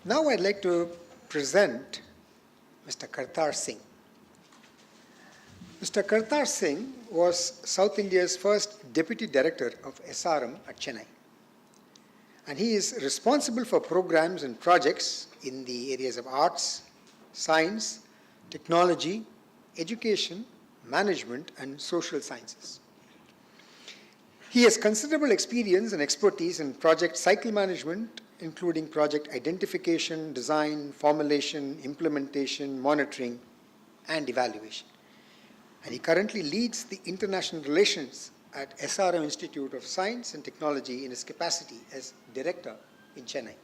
Now I'd like to present Mr. Kartar Singh. Mr. Kartar Singh was South India's first Deputy Director of SRM at Chennai. And he is responsible for programs and projects in the areas of arts, science, technology, education, management, and social sciences. He has considerable experience and expertise in project cycle management, including project identification, design, formulation, implementation, monitoring, and evaluation. And he currently leads the international relations at SRM Institute of Science and Technology in his capacity as director in Chennai.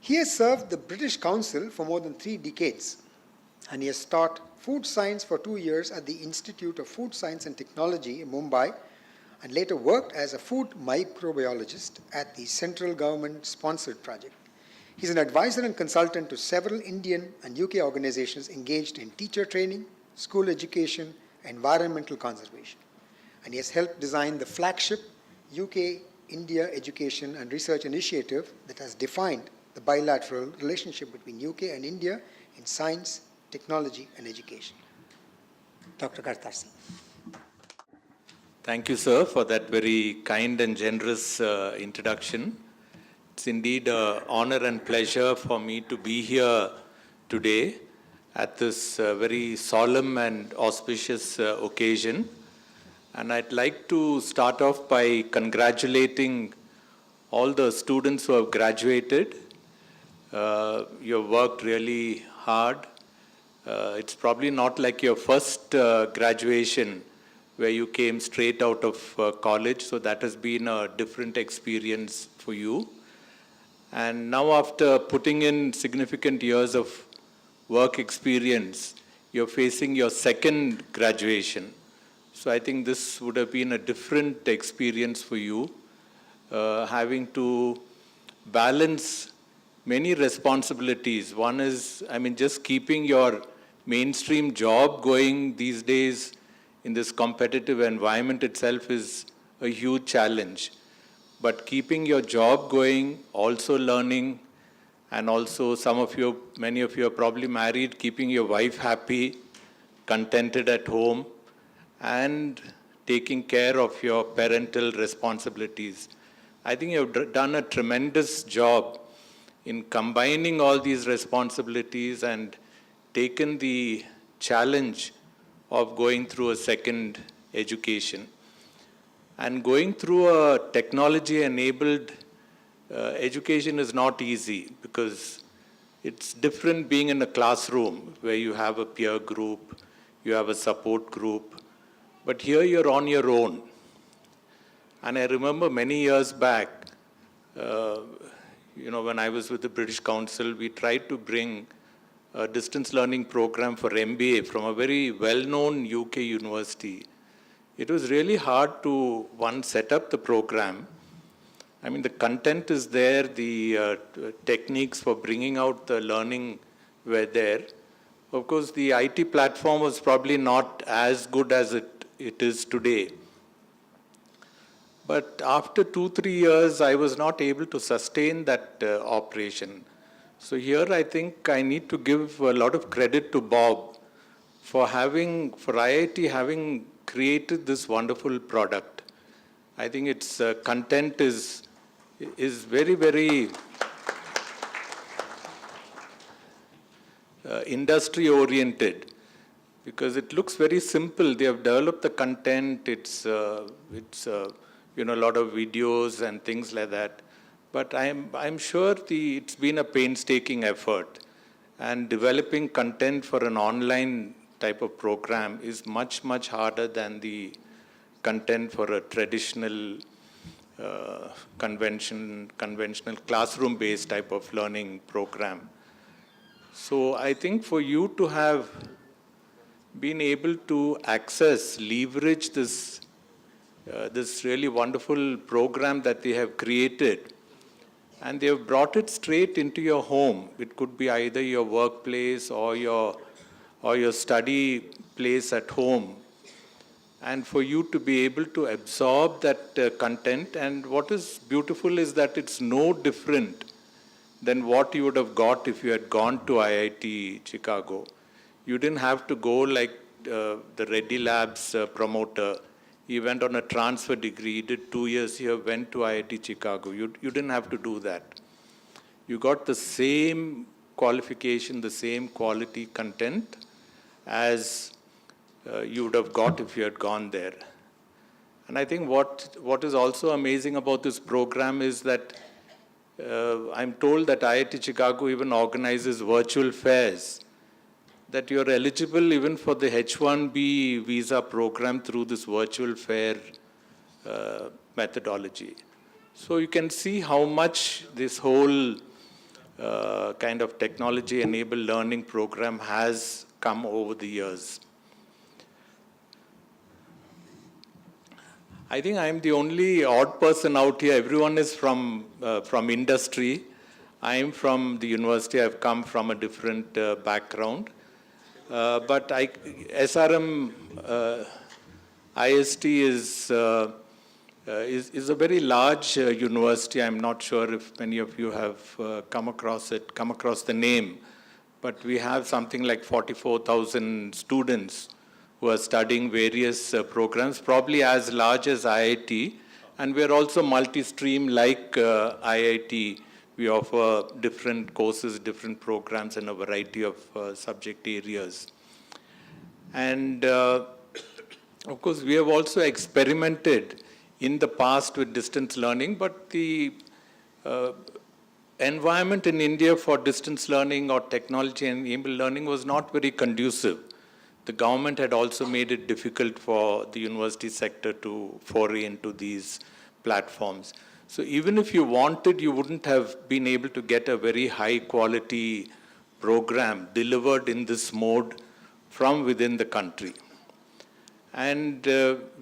He has served the British Council for more than 3 decades, and he has taught food science for 2 years at the Institute of Food Science and Technology in Mumbai, and later worked as a food microbiologist at the central government-sponsored project. He's an advisor and consultant to several Indian and UK organizations engaged in teacher training, school education, environmental conservation. And he has helped design the flagship UK-India Education and Research Initiative that has defined the bilateral relationship between UK and India in science, technology, and education. Dr. Kartar Singh. Thank you, sir, for that very kind and generous introduction. It's indeed an honor and pleasure for me to be here today at this very solemn and auspicious occasion. And I'd like to start off by congratulating all the students who have graduated. You have worked really hard. It's probably not like your first graduation where you came straight out of college, so that has been a different experience for you. And now after putting in significant years of work experience, you're facing your second graduation. So I think this would have been a different experience for you, having to balance many responsibilities. One is, just keeping your mainstream job going these days in this competitive environment itself is a huge challenge. But keeping your job going, also learning, and also many of you are probably married, keeping your wife happy, contented at home, and taking care of your parental responsibilities. I think you've done a tremendous job in combining all these responsibilities and taken the challenge of going through a second education. And going through a technology-enabled education is not easy because it's different being in a classroom where you have a peer group, you have a support group, but here you're on your own. And I remember many years back, when I was with the British Council, we tried to bring a distance learning program for MBA from a very well-known UK university. It was really hard to, set up the program. The content is there, the techniques for bringing out the learning were there. Of course, the IT platform was probably not as good as it is today. But after 2-3 years, I was not able to sustain that operation. So here I think I need to give a lot of credit to Bob for IIT having created this wonderful product. I think its content is very, very industry-oriented because it looks very simple. They have developed the content. It's a lot of videos and things like that. But I'm sure it's been a painstaking effort. And developing content for an online type of program is much, much harder than the content for a traditional conventional classroom-based type of learning program. So I think for you to have been able to leverage this really wonderful program that they have created, and they have brought it straight into your home. It could be either your workplace or your study place at home. And for you to be able to absorb that content, and what is beautiful is that it's no different than what you would have got if you had gone to IIT Chicago. You didn't have to go like the Reddy Labs promoter. He went on a transfer degree, he did 2 years here, went to IIT Chicago. You didn't have to do that. You got the same qualification, the same quality content as you would have got if you had gone there. And I think what is also amazing about this program is that I'm told that IIT Chicago even organizes virtual fairs, that you're eligible even for the H-1B visa program through this virtual fair methodology. So you can see how much this whole kind of technology-enabled learning program has come over the years. I think I'm the only odd person out here. Everyone is from industry. I'm from the university. I've come from a different background. But SRM IST is a very large university. I'm not sure if many of you have come across the name. But we have something like 44,000 students who are studying various programs, probably as large as IIT. And we're also multi-stream like IIT. We offer different courses, different programs in a variety of subject areas. And of course, we have also experimented in the past with distance learning, but the environment in India for distance learning or technology-enabled learning was not very conducive. The government had also made it difficult for the university sector to foray into these platforms. So even if you wanted, you wouldn't have been able to get a very high quality program delivered in this mode from within the country. And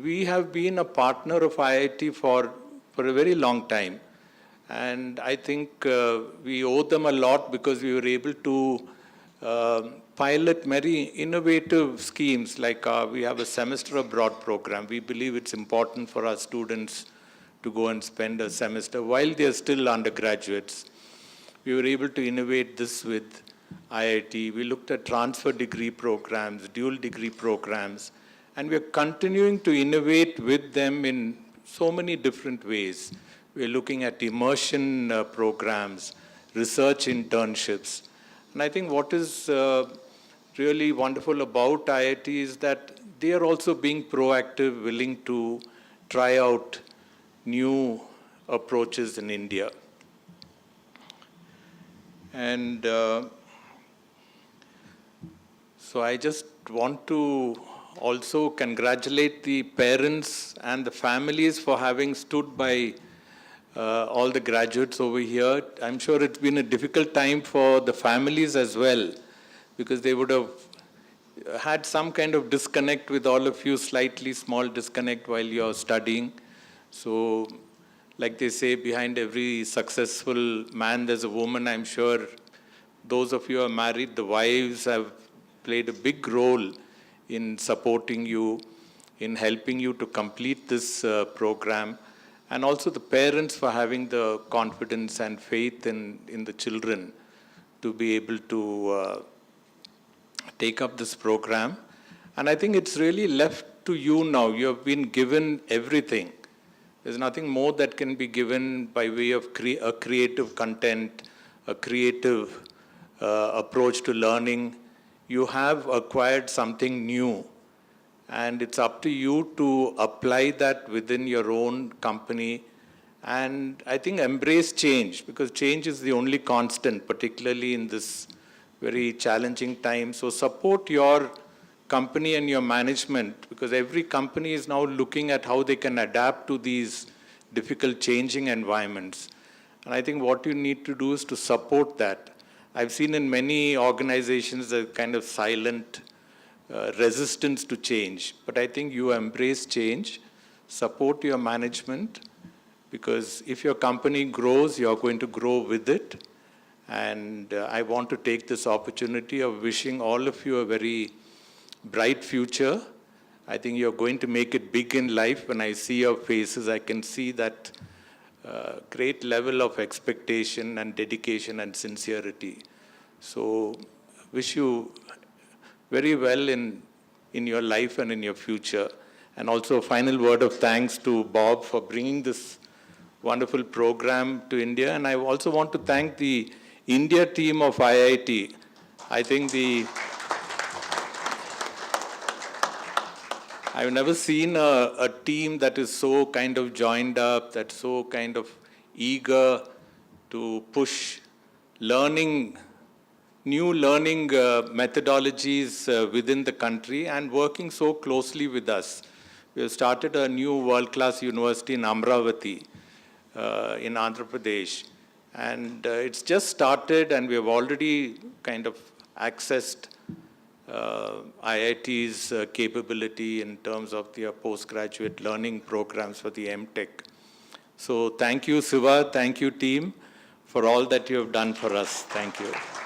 we have been a partner of IIT for a very long time. And I think we owe them a lot because we were able to pilot very innovative schemes like we have a semester abroad program. We believe it's important for our students to go and spend a semester while they're still undergraduates. We were able to innovate this with IIT. We looked at transfer degree programs, dual degree programs, and we're continuing to innovate with them in so many different ways. We're looking at immersion programs, research internships. And I think what is really wonderful about IIT is that they are also being proactive, willing to try out new approaches in India. And so I just want to also congratulate the parents and the families for having stood by all the graduates over here. I'm sure it's been a difficult time for the families as well, because they would have had some kind of disconnect with all of you, slightly small disconnect while you're studying. So, like they say, behind every successful man, there's a woman. I'm sure those of you who are married, the wives have played a big role in supporting you, in helping you to complete this program, and also the parents for having the confidence and faith in the children to be able to take up this program. And I think it's really left to you now. You have been given everything. There's nothing more that can be given by way of a creative content, a creative approach to learning. You have acquired something new, and it's up to you to apply that within your own company. And I think embrace change, because change is the only constant, particularly in this very challenging time. So support your company and your management, because every company is now looking at how they can adapt to these difficult changing environments. And I think what you need to do is to support that. I've seen in many organizations a kind of silent resistance to change. But I think you embrace change, support your management, because if your company grows, you're going to grow with it. And I want to take this opportunity of wishing all of you a very bright future. I think you're going to make it big in life. When I see your faces, I can see that great level of expectation and dedication and sincerity. So, wish you very well in your life and in your future. And also a final word of thanks to Bob for bringing this wonderful program to India. And I also want to thank the India team of IIT. I think I've never seen a team that is so kind of joined up, that's so kind of eager to push learning, new learning methodologies within the country and working so closely with us. We have started a new world-class university in Amravati, in Andhra Pradesh. And it's just started and we have already kind of accessed IIT's capability in terms of their postgraduate learning programs for the MTech. So thank you, Siva. Thank you, team, for all that you have done for us. Thank you.